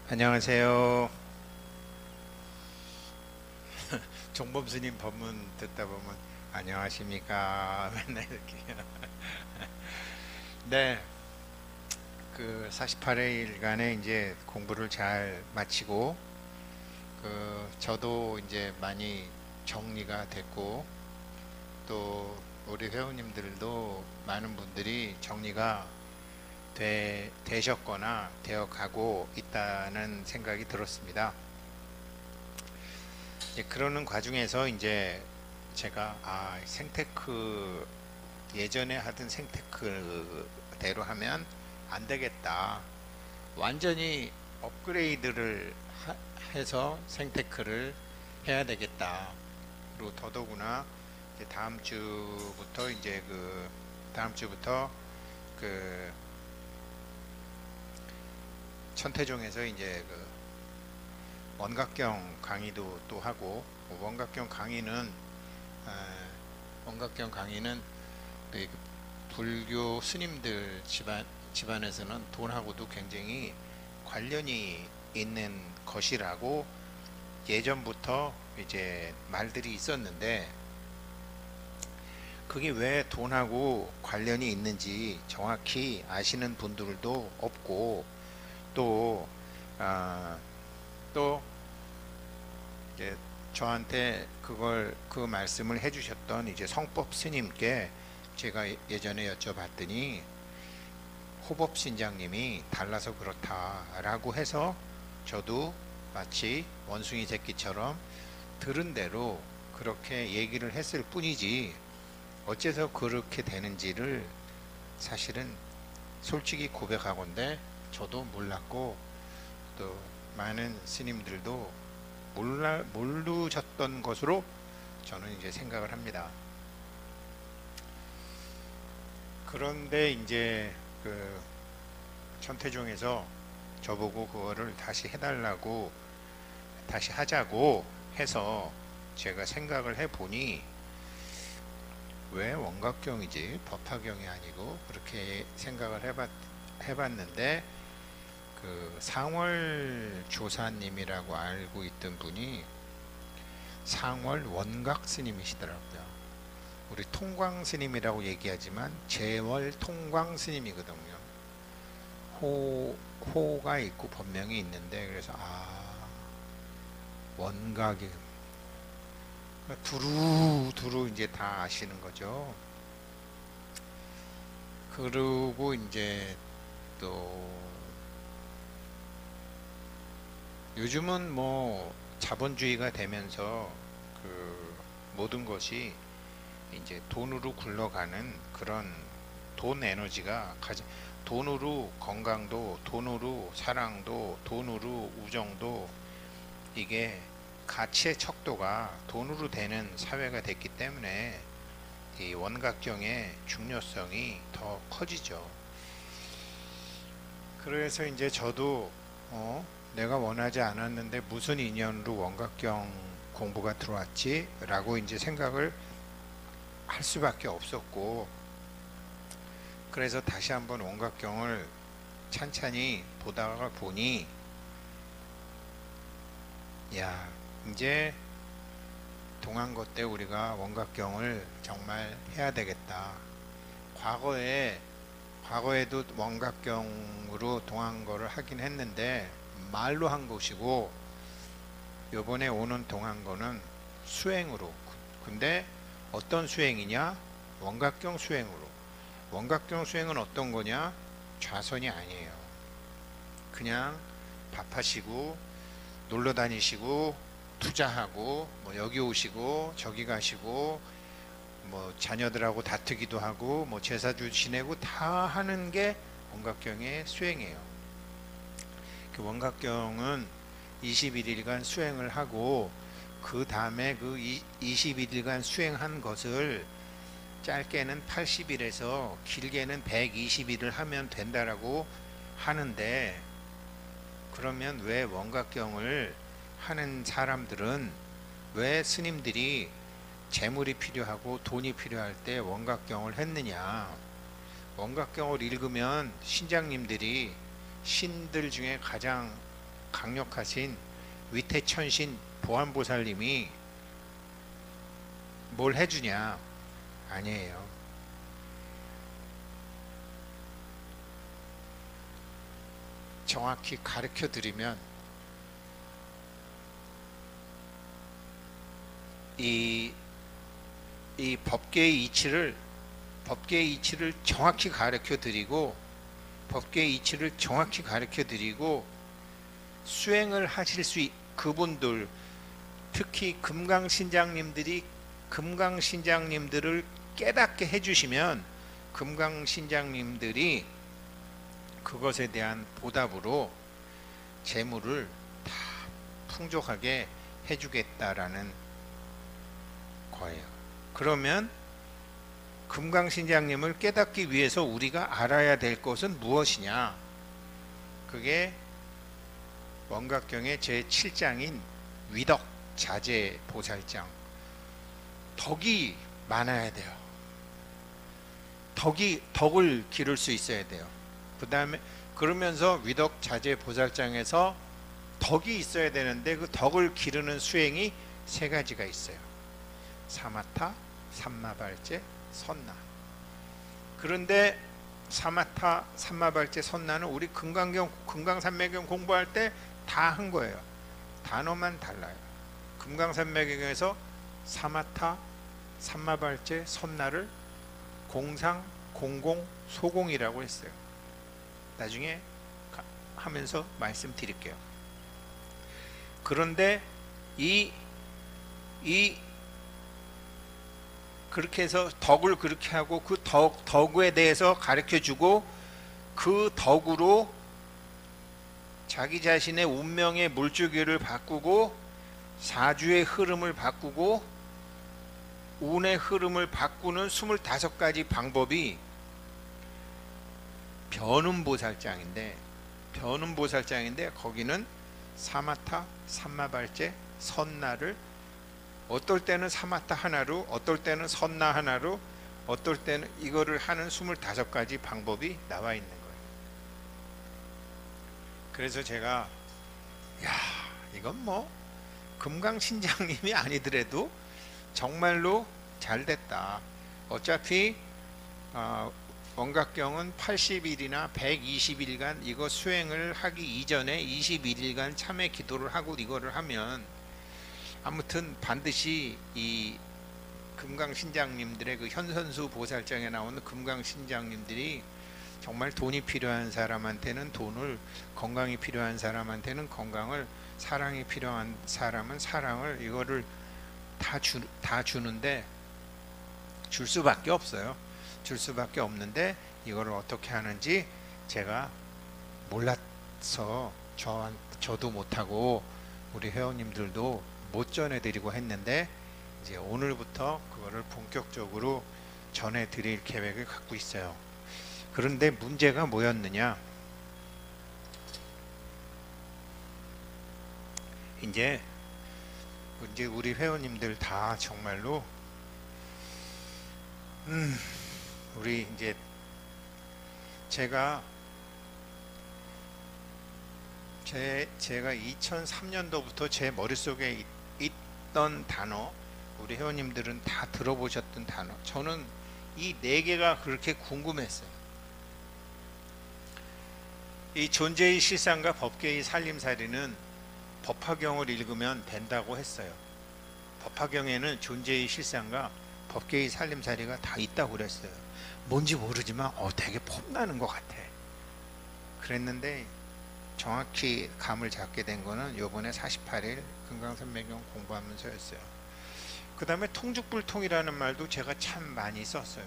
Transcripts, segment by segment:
안녕하세요. 종범 스님 법문 듣다 보면 안녕하십니까 맨날 이렇게. 네, 그 48일간의 이제 공부를 잘 마치고 저도 이제 많이 정리가 됐고, 또 우리 회원님들도 많은 분들이 정리가 되셨거나 되어 가고 있다는 생각이 들었습니다. 그러는 과정에서 이제 제가 생테크, 예전에 하던 생테크대로 하면 안 되겠다. 완전히 업그레이드를 해서 생테크를 해야 되겠다. 그리고 더더구나 이제 다음 주부터 그 천태종에서 이제 원각경 강의도 또 하고, 아, 원각경 강의는 그 불교 스님들 집안에서는 돈하고도 굉장히 관련이 있는 것이라고 예전부터 이제 말들이 있었는데, 그게 왜 돈하고 관련이 있는지 정확히 아시는 분들도 없고, 또 아, 또 이제 저한테 그 말씀을 해주셨던 이제 성법 스님께 제가 예전에 여쭤봤더니 호법 신장님이 달라서 그렇다라고 해서, 저도 마치 원숭이 새끼처럼 들은 대로 그렇게 얘기를 했을 뿐이지, 어째서 그렇게 되는지를 사실은 솔직히 고백하건대 저도 몰랐고, 또 많은 스님들도 모르셨던 것으로 저는 이제 생각을 합니다. 그런데 이제 그 천태종에서 저보고 그거를 다시 해달라고, 다시 하자고 해서 제가 생각을 해보니, 왜 원각경이지 법화경이 아니고, 그렇게 생각을 해봤는데, 그 상월 조사님이라고 알고 있던 분이 상월 원각 스님이시더라고요. 우리 통광 스님이라고 얘기하지만 재월 통광 스님이거든요. 호가 있고 법명이 있는데, 그래서 원각이 두루 이제 다 아시는 거죠. 그리고 이제 또 요즘은 뭐 자본주의가 되면서 그 모든 것이 이제 돈으로 굴러가는 그런 돈 에너지가 돈으로 건강도, 돈으로 사랑도, 돈으로 우정도, 이게 가치의 척도가 돈으로 되는 사회가 됐기 때문에 이 원각경의 중요성이 더 커지죠. 그래서 이제 저도 내가 원하지 않았는데 무슨 인연으로 원각경 공부가 들어왔지? 라고 이제 생각을 할 수밖에 없었고, 그래서 다시 한번 원각경을 찬찬히 보다가 보니, 야, 이제 동안거 때 우리가 원각경을 정말 해야 되겠다. 과거에도 원각경으로 동안거를 하긴 했는데 말로 한 것이고, 요번에 오는 동안거는 수행으로. 근데 어떤 수행이냐? 원각경 수행으로. 원각경 수행은 어떤 거냐? 좌선이 아니에요. 그냥 밥하시고 놀러 다니시고 투자하고 뭐 여기 오시고 저기 가시고 뭐 자녀들하고 다투기도 하고 뭐 제사주 지내고 다 하는 게 원각경의 수행이에요. 그 원각경은 21일간 수행을 하고, 그 다음에 그 21일간 수행한 것을 짧게는 80일에서 길게는 120일을 하면 된다라고 하는데, 그러면 왜 원각경을 하는 사람들은, 왜 스님들이 재물이 필요하고 돈이 필요할 때 원각경을 했느냐? 원각경을 읽으면 신장님들이 신들 중에 가장 강력하신 위태천신 보안보살님이 뭘 해주냐? 아니에요. 정확히 가르쳐 드리면 이 법계의 이치를 정확히 가르쳐 드리고, 법계의 이치를 정확히 가르쳐 드리고 수행을 하실 그분들, 특히 금강신장님들을 깨닫게 해주시면 금강신장님들이 그것에 대한 보답으로 재물을 다 풍족하게 해주겠다라는 거예요. 그러면 금강신장님을 깨닫기 위해서 우리가 알아야 될 것은 무엇이냐? 그게 원각경의 제7장인 위덕자재보살장, 덕이 많아야 돼요. 덕을 기를 수 있어야 돼요. 그 다음에 그러면서 위덕자재보살장에서 덕이 있어야 되는데 그 덕을 기르는 수행이 세 가지가 있어요. 사마타, 삼마발제, 선나. 그런데 사마타, 삼마발제, 선나는 우리 금강산매경 공부할 때 다 한 거예요. 단어만 달라요. 금강산매경에서 사마타, 삼마발제, 선나를 공상, 공공, 소공이라고 했어요. 나중에 하면서 말씀드릴게요. 그런데 그렇게 해서 덕을 그렇게 하고 그 덕에 대해서 가르쳐주고 그 덕으로 자기 자신의 운명의 물줄기를 바꾸고 사주의 흐름을 바꾸고 운의 흐름을 바꾸는 25가지 방법이 변운보살장인데 거기는 사마타, 삼마발제, 선나를 어떨 때는 사마타 하나로, 어떨 때는 선나 하나로, 어떨 때는 이거를 하는 25가지 방법이 나와 있는 거예요. 그래서 제가 이건 뭐 금강신장님이 아니더라도 정말로 잘 됐다. 어차피 원각경은 80일이나 120일간 이거 수행을 하기 이전에 21일간 참회 기도를 하고 이거를 하면 아무튼 반드시 이 금강신장님들의 그 현선수 보살장에 나오는 금강신장님들이 정말 돈이 필요한 사람한테는 돈을, 건강이 필요한 사람한테는 건강을, 사랑이 필요한 사람은 사랑을, 이거를 다 주는데 줄 수밖에 없어요. 줄 수밖에 없는데 이거를 어떻게 하는지 제가 몰라서 저도 못하고 우리 회원님들도 못 전해드리고 했는데 이제 오늘부터 그거를 본격적으로 전해드릴 계획을 갖고 있어요. 그런데 문제가 뭐였느냐? 이제 우리 회원님들 다 정말로 우리 이제 제가 2003년도부터 제 머릿속에 있던 단어, 우리 회원님들은 다 들어보셨던 단어, 저는 이 4개가 그렇게 궁금했어요. 이 존재의 실상과 법계의 살림살이는 법화경을 읽으면 된다고 했어요. 법화경에는 존재의 실상과 법계의 살림살이가 다 있다고 그랬어요. 뭔지 모르지만 되게 폼나는 것 같아. 그랬는데 정확히 감을 잡게 된 거는 요번에 48일 금강산매경 공부하면서였어요. 그 다음에 통죽불통이라는 말도 제가 참 많이 썼어요.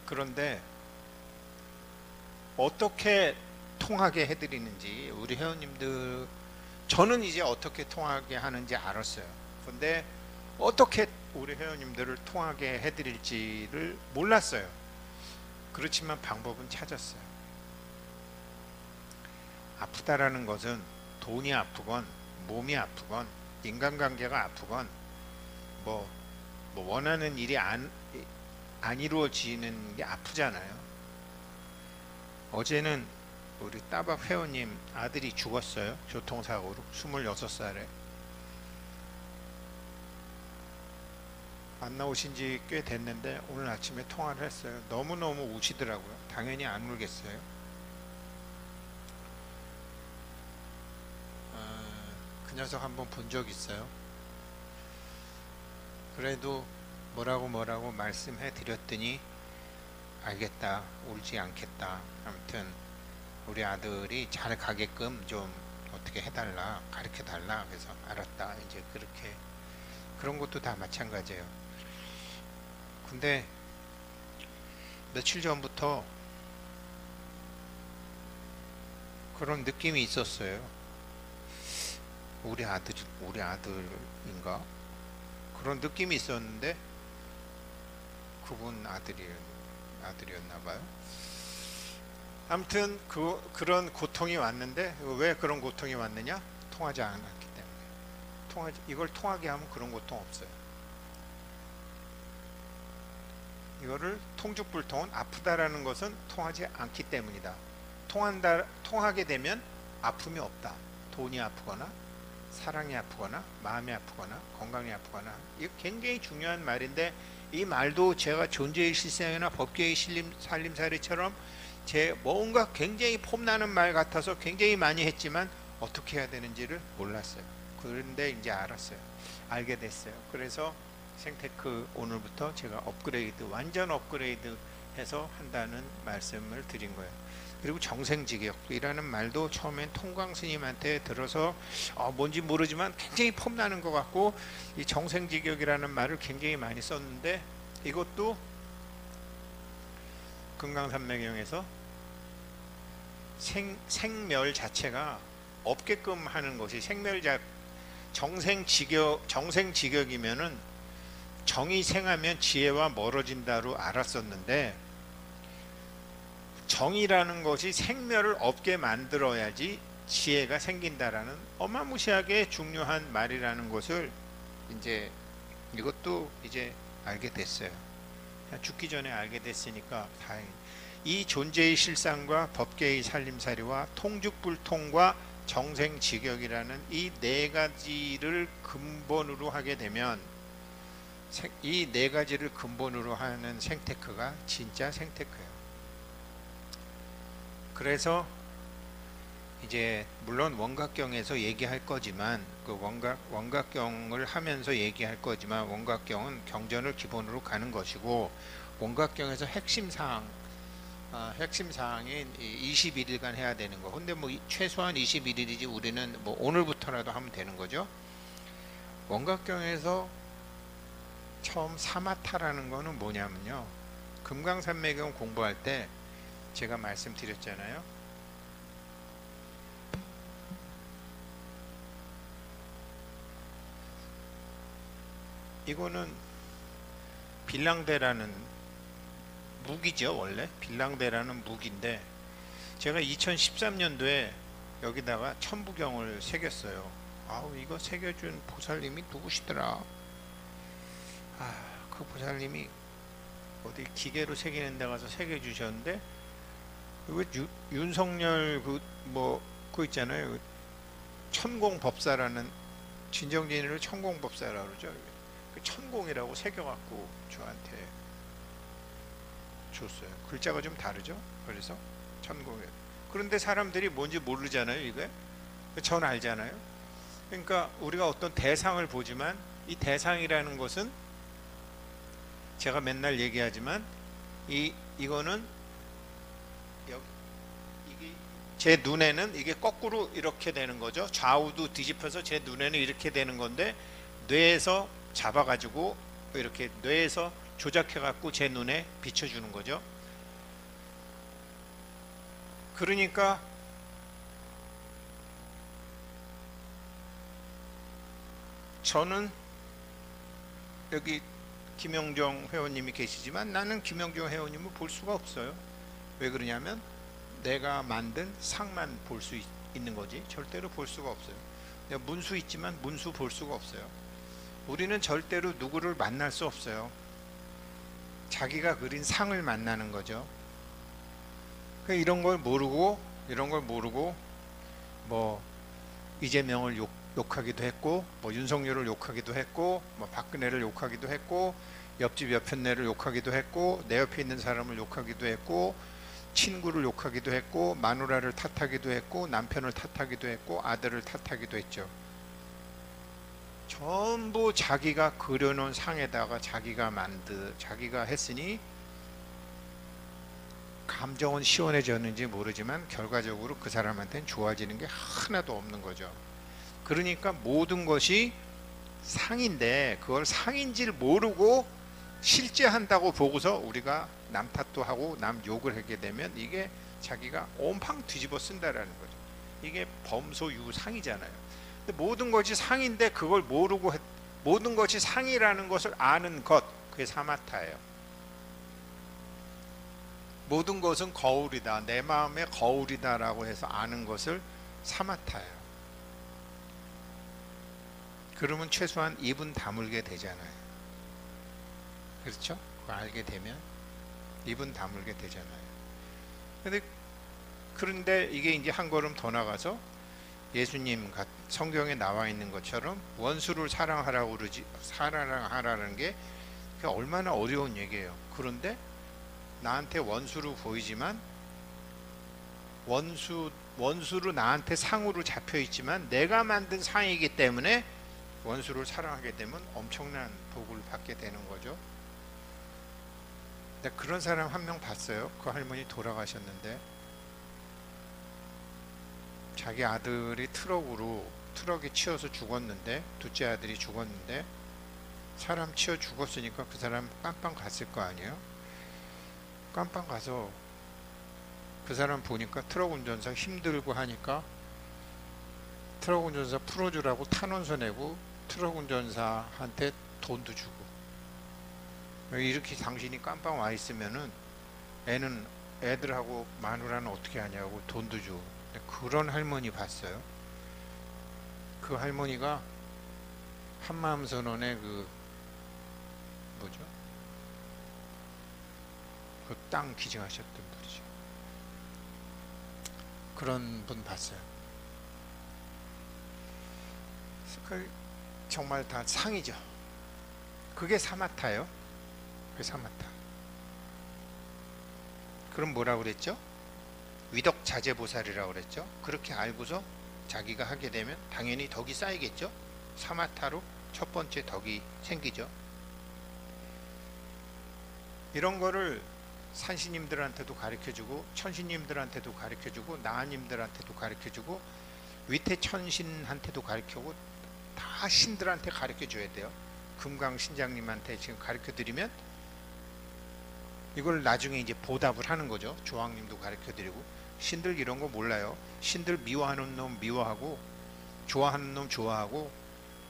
그런데 어떻게 통하게 해드리는지 우리 회원님들, 저는 이제 어떻게 통하게 하는지 알았어요. 근데 어떻게 우리 회원님들을 통하게 해드릴지를 몰랐어요. 그렇지만 방법은 찾았어요. 아프다라는 것은 돈이 아프건 몸이 아프건 인간관계가 아프건 뭐 원하는 일이 안 이루어지는 게 아프잖아요. 어제는 우리 따박 회원님 아들이 죽었어요. 교통사고로 26살에. 안 나오신 지 꽤 됐는데 오늘 아침에 통화를 했어요. 너무너무 우시더라고요. 당연히 안 울겠어요. 그 녀석 한번 본 적 있어요. 그래도 뭐라고 말씀해 드렸더니 알겠다, 울지 않겠다. 아무튼 우리 아들이 잘 가게끔 좀 어떻게 해달라, 가르쳐 달라. 그래서 알았다. 이제 그렇게, 그런 것도 다 마찬가지예요. 근데 며칠 전부터 그런 느낌이 있었어요. 우리 아들인가? 그런 느낌이 있었는데 그분 아들이었나 봐요. 아무튼 그런 고통이 왔는데, 왜 그런 고통이 왔느냐? 통하지 않았기 때문에. 이걸 통하게 하면 그런 고통 없어요. 이거를 통죽불통은 아프다라는 것은 통하지 않기 때문이다. 통하게 되면 아픔이 없다. 돈이 아프거나 사랑이 아프거나 마음이 아프거나 건강이 아프거나, 이거 굉장히 중요한 말인데, 이 말도 제가 존재의 실생이나 법계의 살림살이처럼 제 뭔가 굉장히 폼나는 말 같아서 굉장히 많이 했지만 어떻게 해야 되는지를 몰랐어요. 그런데 이제 알았어요. 알게 됐어요. 그래서 생테크 오늘부터 제가 완전 업그레이드 해서 한다는 말씀을 드린 거예요. 그리고 정생직역이라는 말도 처음엔 통광 스님한테 들어서 뭔지 모르지만 굉장히 폼나는 것 같고, 이 정생직역이라는 말을 굉장히 많이 썼는데, 이것도 금강산매경에서 생멸 자체가 없게끔 하는 것이 정생직역이면은 정이 생하면 지혜와 멀어진다로 알았었는데, 정이라는 것이 생멸을 없게 만들어야지 지혜가 생긴다라는 어마무시하게 중요한 말이라는 것을 이것도 이제 알게 됐어요. 죽기 전에 알게 됐으니까 다행히. 이 존재의 실상과 법계의 살림살이와 통죽불통과 정생직역이라는 이 네 가지를 근본으로 하게 되면, 이 네 가지를 근본으로 하는 생테크가 진짜 생테크예요. 그래서 이제 물론 원각경에서 얘기할 거지만, 그 원각경을 하면서 얘기할 거지만, 원각경은 경전을 기본으로 가는 것이고, 원각경에서 핵심 사항인 21일간 해야 되는 거. 근데 뭐 최소한 21일이지 우리는 뭐 오늘부터라도 하면 되는 거죠. 원각경에서 처음 사마타라는 거는 뭐냐면요, 금강산매경 공부할 때 제가 말씀드렸잖아요. 이거는 빌랑대라는 무기죠. 원래 빌랑대라는 무기인데, 제가 2013년도에 여기다가 천부경을 새겼어요. 이거 새겨준 보살님이 누구시더라? 그 보살님이 어디 기계로 새기는 데 가서 새겨주셨는데, 윤석열 그거 있잖아요. 천공법사라는, 진정진의를 천공법사라고 그러죠. 그 천공이라고 새겨갖고 저한테 줬어요. 글자가 좀 다르죠. 그래서 천공이에요. 그런데 사람들이 뭔지 모르잖아요. 이게 전 알잖아요. 그러니까 우리가 어떤 대상을 보지만, 이 대상이라는 것은 제가 맨날 얘기하지만, 이거는 이게 제 눈에는 이게 거꾸로 이렇게 되는 거죠. 좌우도 뒤집혀서 제 눈에는 이렇게 되는 건데, 뇌에서 잡아가지고 이렇게 뇌에서 조작해갖고 제 눈에 비춰주는 거죠. 그러니까 저는 여기 김영정 회원님이 계시지만, 나는 김영정 회원님을 볼 수가 없어요. 왜 그러냐면 내가 만든 상만 볼 수 있는 거지 절대로 볼 수가 없어요. 내가 문수 있지만 문수 볼 수가 없어요. 우리는 절대로 누구를 만날 수 없어요. 자기가 그린 상을 만나는 거죠. 이런 걸 모르고 이런 걸 모르고 뭐 이재명을 욕하기도 했고, 뭐 윤석열을 욕하기도 했고, 뭐 박근혜를 욕하기도 했고, 옆집 옆편네를 욕하기도 했고, 내 옆에 있는 사람을 욕하기도 했고, 친구를 욕하기도 했고, 마누라를 탓하기도 했고, 남편을 탓하기도 했고, 아들을 탓하기도 했죠. 전부 자기가 그려놓은 상에다가 자기가 했으니 감정은 시원해졌는지 모르지만 결과적으로 그 사람한테는 좋아지는 게 하나도 없는 거죠. 그러니까 모든 것이 상인데 그걸 상인지를 모르고 실제 한다고 보고서 우리가 남 탓도 하고 남 욕을 하게 되면 이게 자기가 온팡 뒤집어 쓴다라는 거죠. 이게 범소유상이잖아요. 근데 모든 것이 상인데 그걸 모르고 모든 것이 상이라는 것을 아는 것, 그게 사마타예요. 모든 것은 거울이다, 내 마음의 거울이다라고 해서 아는 것을 사마타예요. 그러면 최소한 입은 다물게 되잖아요. 그렇죠? 그거 알게 되면 입은 다물게 되잖아요. 그런데 이게 이제 한 걸음 더 나가서 예수님 성경에 나와 있는 것처럼 원수를 사랑하라고 그러지, 사랑하라는 게 얼마나 어려운 얘기예요. 그런데 나한테 원수로 보이지만 원수로 나한테 상으로 잡혀 있지만 내가 만든 상이기 때문에 원수를 사랑하게 되면 엄청난 복을 받게 되는 거죠. 근데 그런 사람 한 명 봤어요. 그 할머니 돌아가셨는데 자기 아들이 트럭에 치여서 죽었는데, 둘째 아들이 죽었는데 사람 치여 죽었으니까 그 사람 깜빵 갔을 거 아니에요. 깜빵 가서 그 사람 보니까 트럭 운전사 힘들고 하니까 트럭 운전사 풀어주라고 탄원서 내고 트럭 운전사한테 돈도 주고, 이렇게 당신이 깜빵 와 있으면은 애들하고 마누라는 어떻게 하냐고 돈도 줘. 그런 할머니 봤어요. 그 할머니가 한마음선언의 그 땅 기증하셨던 분이죠. 그런 분 봤어요. 정말 다 상이죠. 그게 사마타예요. 그게 사마타. 그럼 뭐라고 그랬죠? 위덕자재보살이라고 그랬죠. 그렇게 알고서 자기가 하게 되면 당연히 덕이 쌓이겠죠. 사마타로 첫 번째 덕이 생기죠. 이런 거를 산신님들한테도 가르쳐주고 천신님들한테도 가르쳐주고 나님들한테도 가르쳐주고 위태천신한테도 가르쳐주고 다 신들한테 가르쳐줘야 돼요. 금강신장님한테 지금 가르쳐드리면 이걸 나중에 이제 보답을 하는 거죠. 조왕님도 가르쳐드리고. 신들 이런 거 몰라요. 신들 미워하는 놈 미워하고 좋아하는 놈 좋아하고,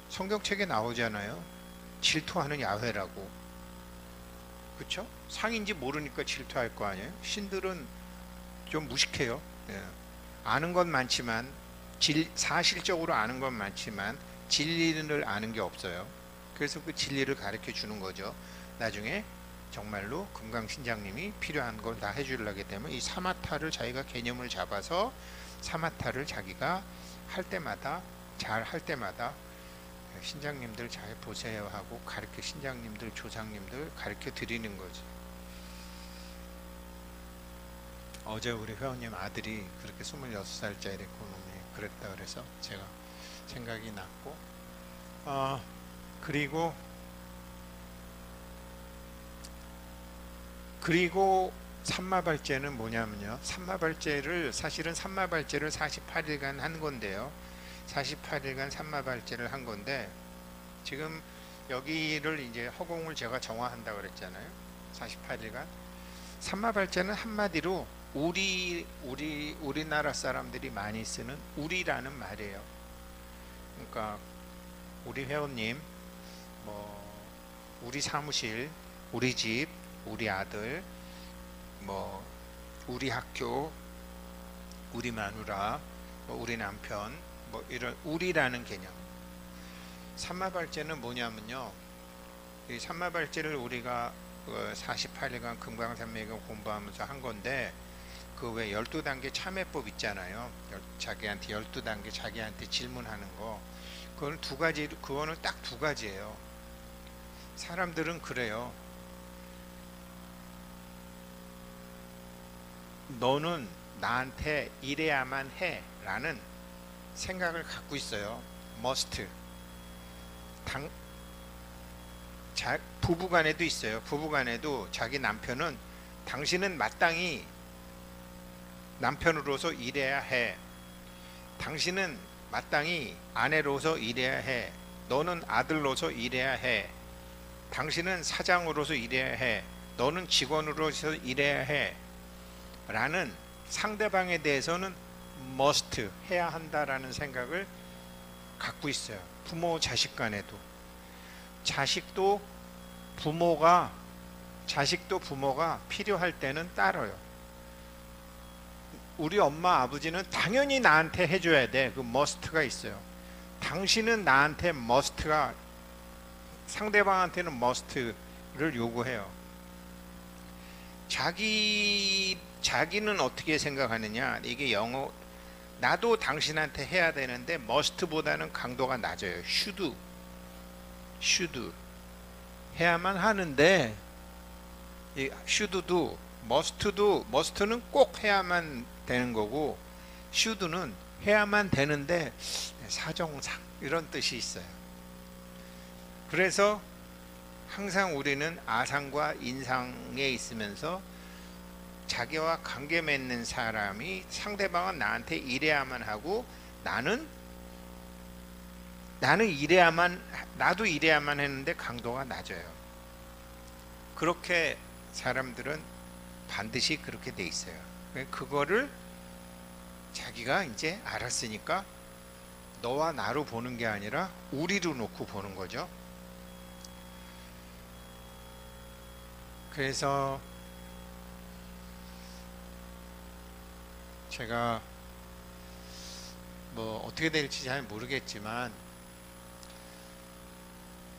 성경책에 나오잖아요. 질투하는 야훼라고. 그쵸? 상인지 모르니까 질투할 거 아니에요. 신들은 좀 무식해요. 예. 아는 건 많지만 사실적으로 아는 건 많지만 진리를 아는 게 없어요. 그래서 그 진리를 가르쳐 주는 거죠. 나중에 정말로 금강신장님이 필요한 걸 다 해주려게 되면 이 사마타를 자기가 개념을 잡아서 사마타를 자기가 할 때마다 잘 할 때마다 신장님들 잘 보세요 하고 가르쳐, 신장님들 조상님들 가르쳐 드리는 거지. 어제 우리 회원님 아들이 그렇게 26살짜리 고놈이 그랬다 그래서 제가 생각이 났고, 그리고 삼마발제는 뭐냐면요, 사실은 삼마발제를 48일간 한 건데요, 48일간 삼마발제를 한 건데, 지금 여기를 이제 허공을 제가 정화한다고 그랬잖아요. 48일간 삼마발제는 한마디로 우리나라 사람들이 많이 쓰는 우리라는 말이에요. 그러니까 우리 회원님, 우리 사무실, 우리 집, 우리 아들, 우리 학교, 우리 마누라, 우리 남편, 이런 우리라는 개념. 삼마발제는 뭐냐면요, 이 삼마발제를 우리가 48일간 금강산맥을 공부하면서 한 건데, 그 왜 12단계 참회법 있잖아요. 자기한테 12단계 자기한테 질문하는 거. 그거는 두 가지, 그거는 딱 두 가지예요. 사람들은 그래요. 너는 나한테 이래야만 해 라는 생각을 갖고 있어요. must. 부부간에도 있어요. 부부간에도 자기 남편은 당신은 마땅히 남편으로서 일해야 해. 당신은 마땅히 아내로서 일해야 해. 너는 아들로서 일해야 해. 당신은 사장으로서 일해야 해. 너는 직원으로서 일해야 해. 라는 상대방에 대해서는 must 해야 한다라는 생각을 갖고 있어요. 부모 자식 간에도. 자식도 부모가 필요할 때는 따라요. 우리 엄마 아버지는 당연히 나한테 해줘야 돼. 그 must가 있어요. 당신은 나한테 must가, 상대방한테는 must를 요구해요. 자기는 어떻게 생각하느냐. 이게 영어, 나도 당신한테 해야 되는데 must보다는 강도가 낮아요. should 해야만 하는데, 이 should도 must는 꼭 해야만 되는 거고, should는 해야만 되는데 사정상 이런 뜻이 있어요. 그래서 항상 우리는 아상과 인상에 있으면서 자기와 관계 맺는 사람이, 상대방은 나한테 이래야만 하고 나도 이래야만 했는데 강도가 낮아요. 그렇게 사람들은 반드시 그렇게 돼 있어요. 그거를 자기가 이제 알았으니까 너와 나로 보는 게 아니라 우리로 놓고 보는 거죠. 그래서 제가 뭐 어떻게 될지 잘 모르겠지만,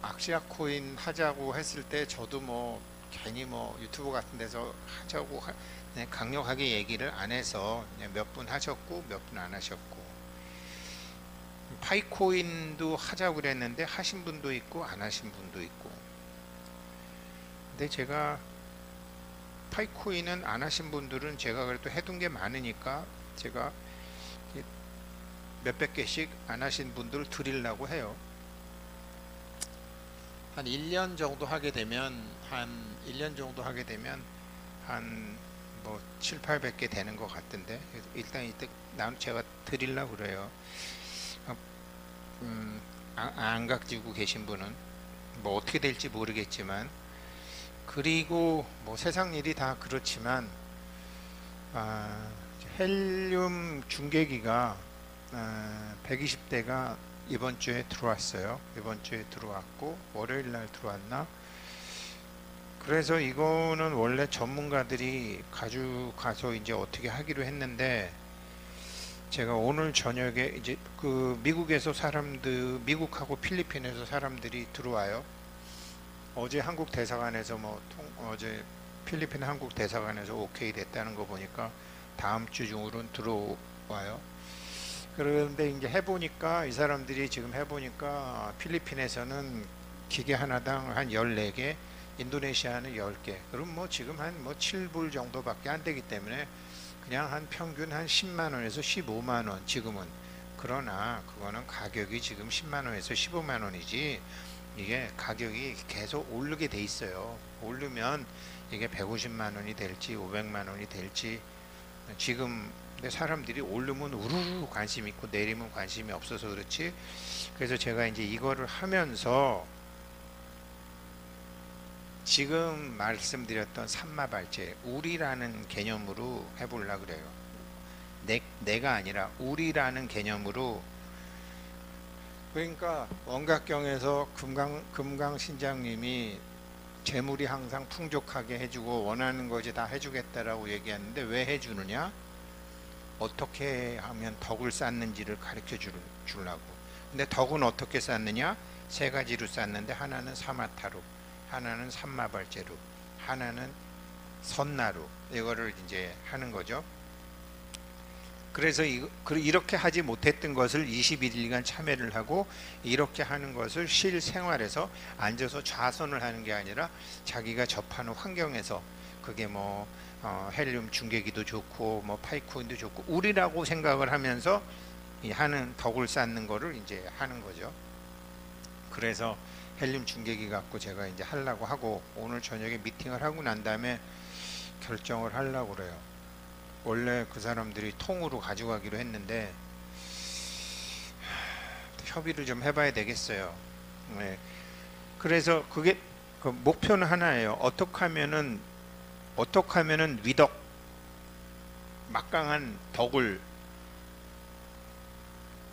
악시아 코인 하자고 했을 때 저도 뭐 괜히 뭐 유튜브 같은 데서 하자고 강력하게 얘기를 안 해서 몇 분 하셨고 몇 분 안 하셨고, 파이코인도 하자고 그랬는데 하신 분도 있고 안 하신 분도 있고. 근데 제가 파이코인은 안 하신 분들은 제가 그래도 해둔 게 많으니까 제가 몇백 개씩 안 하신 분들 드리려고 해요. 한 1년 정도 하게 되면 한 뭐 7, 800개 되는 것 같은데, 일단 이때 제가 드리려고 그래요. 안 가지고 계신 분은 뭐 어떻게 될지 모르겠지만, 그리고 뭐 세상 일이 다 그렇지만, 헬륨 중계기가 120대가 이번 주에 들어왔어요. 이번 주에 들어왔고 월요일 날 들어왔나? 그래서 이거는 원래 전문가들이 가져가서 이제 어떻게 하기로 했는데, 제가 오늘 저녁에 이제 그 미국에서 미국하고 필리핀에서 사람들이 들어와요. 어제 한국 대사관에서 어제 필리핀 한국 대사관에서 오케이 됐다는 거 보니까 다음 주 중으로는 들어와요. 그런데 이제 이 사람들이 지금 해보니까 필리핀에서는 기계 하나당 한 14개, 인도네시아는 10개. 그럼 뭐 지금 한 7불 정도밖에 안 되기 때문에 그냥 한 평균 한 10만 원에서 15만 원 지금은. 그러나 그거는 가격이 지금 10만 원에서 15만 원이지, 이게 가격이 계속 오르게 돼 있어요. 오르면 이게 150만 원이 될지 500만 원이 될지. 지금 근데 사람들이 오르면 우르르 관심 있고 내리면 관심이 없어서 그렇지. 그래서 제가 이제 이거를 하면서 지금 말씀드렸던 삼마발제, 우리라는 개념으로 해보려고 그래요. 내가 아니라 우리라는 개념으로. 그러니까 원각경에서 금강신장님이 재물이 항상 풍족하게 해주고 원하는 것이 다 해주겠다라고 얘기했는데, 왜 해주느냐? 어떻게 하면 덕을 쌓는지를 가르쳐 주려고. 근데 덕은 어떻게 쌓느냐? 세 가지로 쌓는데, 하나는 사마타로, 하나는 삼마발제로, 하나는 선나로, 이거를 이제 하는 거죠. 그래서 이렇게 하지 못했던 것을 21일간 참여를 하고 이렇게 하는 것을 실생활에서 앉아서 좌선을 하는 게 아니라 자기가 접하는 환경에서 그게 뭐 헬륨 중계기도 좋고 뭐 파이코인도 좋고 우리라고 생각을 하면서 하는 덕을 쌓는 거를 이제 하는 거죠. 그래서 헬륨 중계기 갖고 제가 이제 하려고 하고 오늘 저녁에 미팅을 하고 난 다음에 결정을 하려고 그래요. 원래 그 사람들이 통으로 가져가기로 했는데 협의를 좀 해봐야 되겠어요. 네. 그래서 그게 그 목표는 하나예요. 어떻게 하면은 위덕 막강한 덕을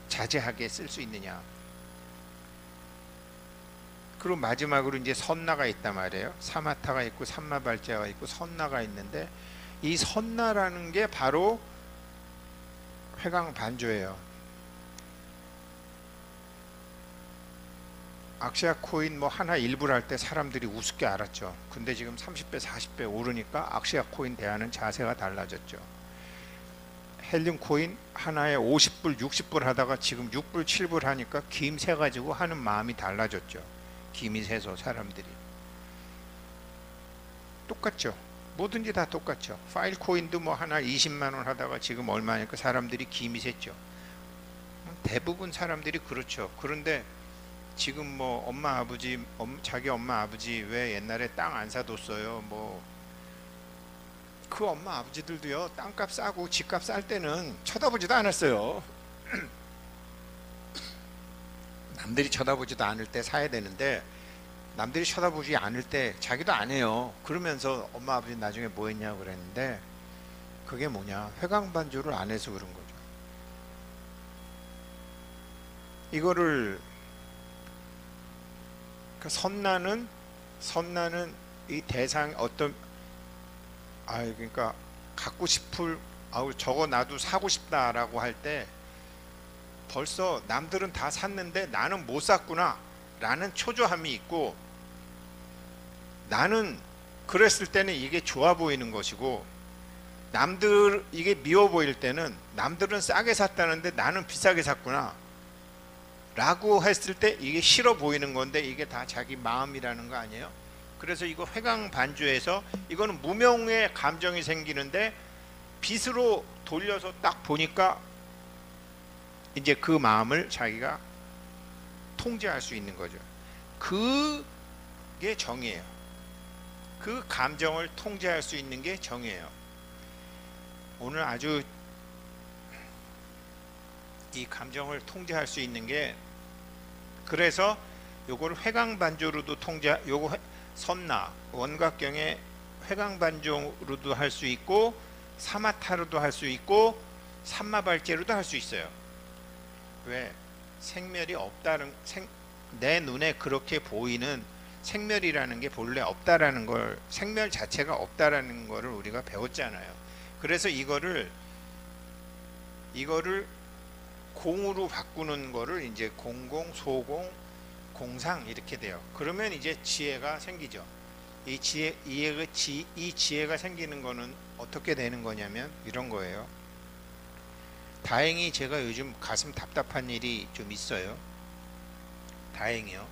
자제하게 쓸 수 있느냐. 그리고 마지막으로 이제 선나가 있단 말이에요. 사마타가 있고 삼마발자가 있고 선나가 있는데 이 선나라는 게 바로 회광반조예요. 악시아 코인 뭐 하나 일부를 할 때 사람들이 우습게 알았죠. 근데 지금 30배 40배 오르니까 악시아 코인 대하는 자세가 달라졌죠. 헬륨 코인 하나에 50불 60불 하다가 지금 6불 7불 하니까 김 새 가지고 하는 마음이 달라졌죠. 김이 새서 사람들이 똑같죠. 뭐든지 다 똑같죠. 파일 코인도 뭐 하나 20만원 하다가 지금 얼마니까 사람들이 김이 샜죠. 대부분 사람들이 그렇죠. 그런데 지금 뭐 엄마 아버지 자기 엄마 아버지 왜 옛날에 땅 안 사뒀어요. 뭐 그 엄마 아버지들도요 땅값 싸고 집값 쌀 때는 쳐다보지도 않았어요. 남들이 쳐다보지도 않을 때 사야 되는데 남들이 쳐다보지 않을 때 자기도 안 해요. 그러면서 엄마 아버지 나중에 뭐 했냐고 그랬는데 그게 뭐냐, 회광반조를 안 해서 그런 거죠. 이거를 그 선나는 이 대상 어떤 그러니까 갖고 싶을 저거 나도 사고 싶다라고 할 때 벌써 남들은 다 샀는데 나는 못 샀구나 라는 초조함이 있고, 나는 그랬을 때는 이게 좋아 보이는 것이고, 남들 이게 미워 보일 때는 남들은 싸게 샀다는데 나는 비싸게 샀구나 라고 했을 때 이게 싫어 보이는 건데, 이게 다 자기 마음이라는 거 아니에요? 그래서 이거 회광반조에서 이거는 무명의 감정이 생기는데 빛으로 돌려서 딱 보니까 이제 그 마음을 자기가 통제할 수 있는 거죠. 그게 정이에요. 그 감정을 통제할 수 있는 게 정이에요. 오늘 아주 이 감정을 통제할 수 있는 게, 그래서 요걸 회광반조로도 요거 선나 원각경의 회광반조로도 할 수 있고 사마타로도 할 수 있고 삼마발제로도 할 수 있어요. 왜? 생멸이 없다는, 내 눈에 그렇게 보이는 생멸이라는 게 본래 없다라는 걸, 생멸 자체가 없다라는 거를 우리가 배웠잖아요. 그래서 이거를 공으로 바꾸는 거를 이제 공공, 소공, 공상 이렇게 돼요. 그러면 이제 지혜가 생기죠. 이 지혜가 생기는 거는 어떻게 되는 거냐면 이런 거예요. 다행히 제가 요즘 가슴 답답한 일이 좀 있어요. 다행이요.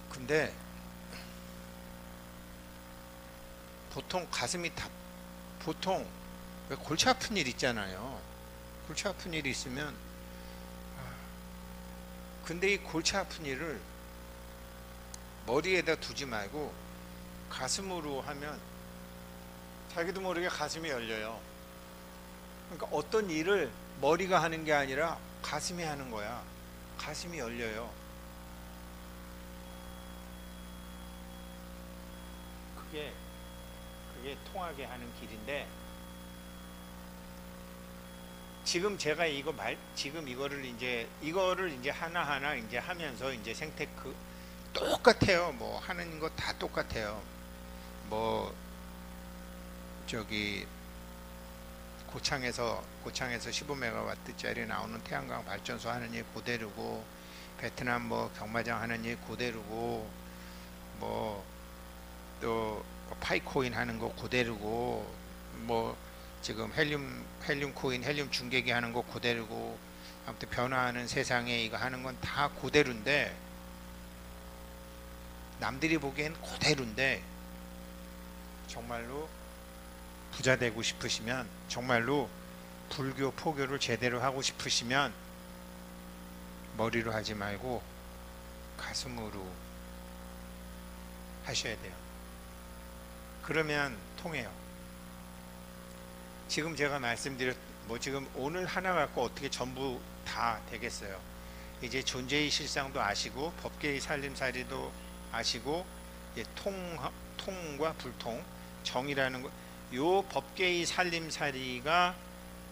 근데 보통 보통 왜 골치 아픈 일 있잖아요. 골치 아픈 일이 있으면, 근데 이 골치 아픈 일을 머리에다 두지 말고 가슴으로 하면 자기도 모르게 가슴이 열려요. 그러니까 어떤 일을 머리가 하는 게 아니라 가슴이 하는 거야. 가슴이 열려요. 그게 통하게 하는 길인데, 지금 제가 지금 이거를 이제 하나하나 이제 하면서 이제 생테크 똑같아요. 뭐 하는 거 다 똑같아요. 뭐 저기 고창에서 15메가와트짜리 나오는 태양광 발전소 하는 일 그대로고, 베트남 뭐 경마장 하는 일 그대로고, 뭐 또 파이코인 하는 거 그대로고, 뭐 지금 헬륨 코인, 헬륨 중계기 하는 거 그대로고, 아무튼 변화하는 세상에 이거 하는 건 다 그대로인데, 남들이 보기엔 그대로인데, 정말로 부자 되고 싶으시면, 정말로 불교 포교를 제대로 하고 싶으시면 머리로 하지 말고 가슴으로 하셔야 돼요. 그러면 통해요. 지금 제가 말씀드렸, 지금 오늘 하나 갖고 어떻게 전부 다 되겠어요. 이제 존재의 실상도 아시고, 법계의 살림살이도 아시고, 이제 통과 불통, 정이라는 거, 요 법계의 살림살이가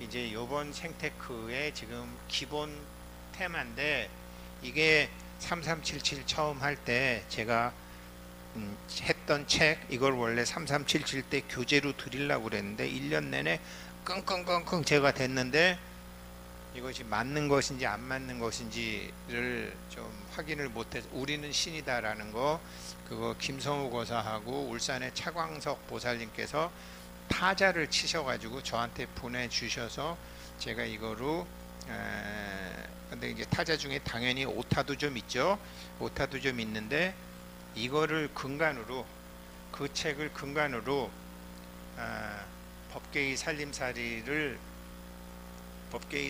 이제 요번 생테크의 지금 기본 테마인데, 이게 3377 처음 할 때 제가 했던 책, 이걸 원래 3377 때 교재로 드리려고 그랬는데 1년 내내 끙끙끙끙 제가 됐는데, 이것이 맞는 것인지 안 맞는 것인지를 좀 확인을 못해서, 우리는 신이다라는 거, 그거 김성우 거사하고 울산의 차광석 보살님께서 타자를 치셔가지고 저한테 보내주셔서 제가 이거로, 근데 이제 타자 중에 당연히 오타도 좀 있죠. 오타도 좀 있는데, 이거를 근간으로, 그 책을 근간으로 법계의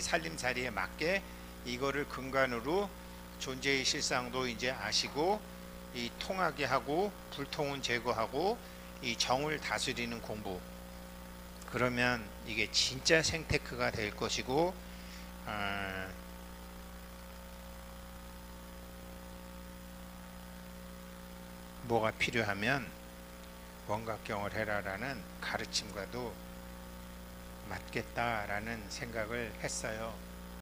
살림살이에 맞게 이거를 근간으로 존재의 실상도 이제 아시고, 이 통하게 하고 불통은 제거하고 이 정을 다스리는 공부, 그러면 이게 진짜 생테크가 될 것이고, 뭐가 필요하면 원각경을 해라라는 가르침과도 맞겠다라는 생각을 했어요.